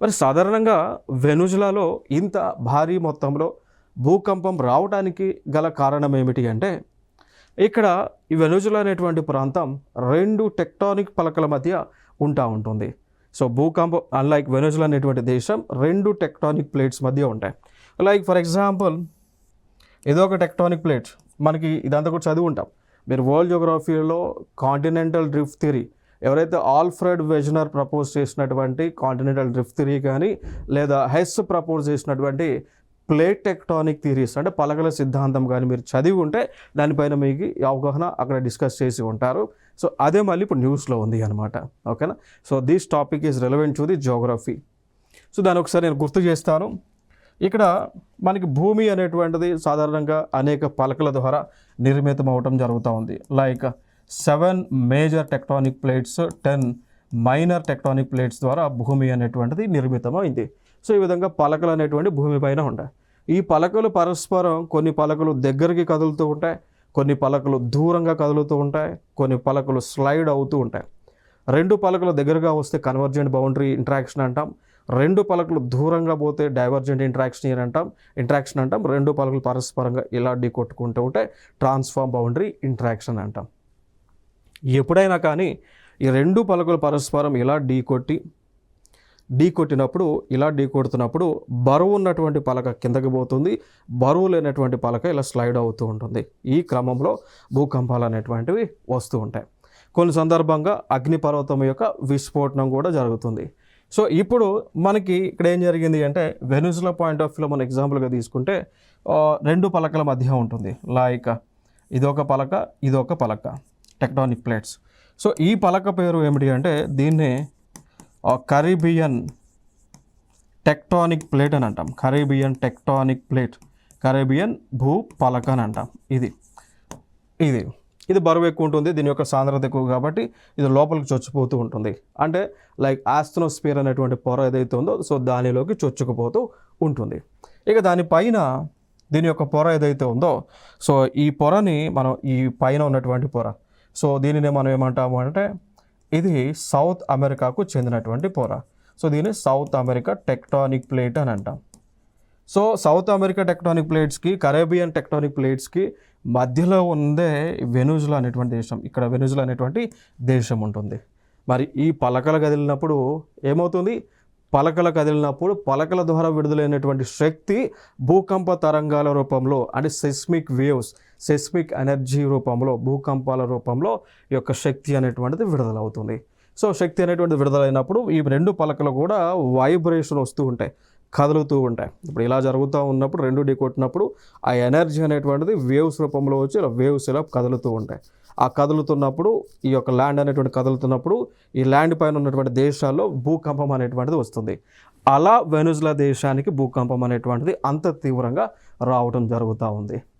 మరి సాధారణంగా వెనుజులాలో ఇంత భారీ మొత్తంలో భూకంపం రావడానికి గల కారణం ఏమిటి అంటే, ఇక్కడ ఈ వెనుజులా అనేటువంటి ప్రాంతం 2 టెక్టానిక్ పలకల మధ్య ఉంటుంది. సో భూకంపం అన్లైక్ వెనుజులా అనేటువంటి దేశం 2 టెక్టానిక్ ప్లేట్స్ మధ్య ఉంటాయి. లైక్ ఫర్ ఎగ్జాంపుల్ ఏదో ఒక టెక్టానిక్ ప్లేట్ మనకి ఇదంతా కూడా చదివి ఉంటాం. మీరు వరల్డ్ జియోగ్రఫీలో కాంటినెంటల్ డ్రిఫ్ట్ థియరీ ఎవరైతే ఆల్ఫ్రెడ్ వెజ్నర్ ప్రపోజ్ చేసినటువంటి కాంటినెంటల్ డ్రిఫ్ట్ థియరీ కానీ, లేదా హెస్ ప్రపోజ్ చేసినటువంటి ప్లేట్ టెక్టానిక్ థియరీస్ అంటే పలకల సిద్ధాంతం కానీ మీరు చదివి ఉంటే దానిపైన మీకు అవగాహన అక్కడ డిస్కస్ చేసి ఉంటారు. సో అదే మళ్ళీ ఇప్పుడు న్యూస్లో ఉంది అనమాట. ఓకేనా. So this topic is relevant to the Geography. So దాన్ని ఒకసారి నేను గుర్తు చేస్తాను. ఇక్కడ మనకి భూమి అనేటువంటిది సాధారణంగా అనేక పలకల ద్వారా నిర్మితం అవటం జరుగుతూ ఉంది. Like 7 major tectonic plates, 10 minor tectonic plates ద్వారా భూమి అనేటువంటిది నిర్మితమైంది. సో ఈ విధంగా పలకలు అనేటువంటి భూమి పైన ఉంటాయి. ఈ పలకలు పరస్పరం కొన్ని పలకలు దగ్గరికి కదులుతూ ఉంటాయి, కొన్ని పలకలు దూరంగా కదులుతూ ఉంటాయి, కొన్ని పలకలు స్లైడ్ అవుతూ ఉంటాయి. 2 పలకలు దగ్గరగా వస్తే కన్వర్జెంట్ బౌండరీ ఇంటరాక్షన్ అంటాం. 2 పలకలు దూరంగా పోతే డైవర్జెంట్ ఇంటరాక్షన్ అంటాం. 2 పలకలు పరస్పరంగా ఇలా ఢీకొట్టుకుంటూ ఉంటే ట్రాన్స్ఫార్మ్ బౌండరీ ఇంటరాక్షన్ అంటాం. ఎప్పుడైనా కానీ ఈ 2 పలకలు పరస్పరం ఇలా ఢీకొట్టినప్పుడు ఇలా ఢీకొడుతున్నప్పుడు బరువు ఉన్నటువంటి పలక కిందకి పోతుంది, బరువు లేనటువంటి పలక ఇలా స్లైడ్ అవుతూ ఉంటుంది. ఈ క్రమంలో భూకంపాలు అనేటువంటివి వస్తూ ఉంటాయి. కొన్ని సందర్భంగా అగ్నిపర్వతం యొక్క విస్ఫోటనం కూడా జరుగుతుంది. సో ఇప్పుడు మనకి ఇక్కడ ఏం జరిగింది అంటే, వెనుజులా పాయింట్ ఆఫ్ వ్యూలో మనం ఎగ్జాంపుల్గా తీసుకుంటే 2 పలకల మధ్య ఉంటుంది. లైక్ ఇదొక పలక టెక్టానిక్ ప్లేట్స్. సో ఈ పలక పేరు ఏమిటి అంటే దీన్ని కరీబియన్ టెక్టానిక్ ప్లేట్ అని అంటాం. కరీబియన్ భూ పలక అని అంటాం. ఇది బరువు ఎక్కువ ఉంటుంది, దీని యొక్క సాంద్రత ఎక్కువ కాబట్టి ఇది లోపలికి చొచ్చిపోతూ ఉంటుంది. అంటే లైక్ ఆస్ట్రోస్ఫియర్ అనేటువంటి పొర ఏదైతే ఉందో సో దానిలోకి చొచ్చుకుపోతూ ఉంటుంది. ఇక దానిపైన దీని యొక్క పొర ఏదైతే ఉందో సో ఈ పొరని మనం ఈ పైన ఉన్నటువంటి పొర సో దీనిని మనం ఏమంటాము అంటే ఇది సౌత్ అమెరికాకు చెందినటువంటి పొర. సో దీన్ని సౌత్ అమెరికా టెక్టానిక్ ప్లేట్ అని అంటాం. సో సౌత్ అమెరికా టెక్టానిక్ ప్లేట్స్కి, కరేబియన్ టెక్టానిక్ ప్లేట్స్కి మధ్యలో ఉందే వెనుజులా అనేటువంటి దేశం. ఇక్కడ వెనుజులా అనేటువంటి దేశం ఉంటుంది. మరి ఈ పలకలు కదిలినప్పుడు ఏమవుతుంది? పలకల ద్వారా విడుదలైనటువంటి శక్తి భూకంప తరంగాల రూపంలో అంటే సెస్మిక్ ఎనర్జీ రూపంలో, భూకంపాల రూపంలో ఈ యొక్క శక్తి అనేటువంటిది విడుదలవుతుంది. సో శక్తి అనేటువంటిది విడుదలైనప్పుడు ఈ 2 పలకలు కూడా వైబ్రేషన్ వస్తూ ఉంటాయి, కదులుతూ ఉంటాయి. ఇప్పుడు ఇలా జరుగుతూ ఉన్నప్పుడు 2 ఢీకొట్టినప్పుడు ఆ ఎనర్జీ అనేటువంటిది వేవ్స్ రూపంలో వచ్చి వేవ్స్ ఇలా కదులుతూ ఉంటాయి. ఆ కదులుతున్నప్పుడు ఈ యొక్క ల్యాండ్ అనేటువంటి కదులుతున్నప్పుడు ఈ ల్యాండ్ పైన ఉన్నటువంటి దేశాల్లో భూకంపం అనేటువంటిది వస్తుంది. అలా వెనుజులా దేశానికి భూకంపం అనేటువంటిది అంత తీవ్రంగా రావడం జరుగుతూ ఉంది.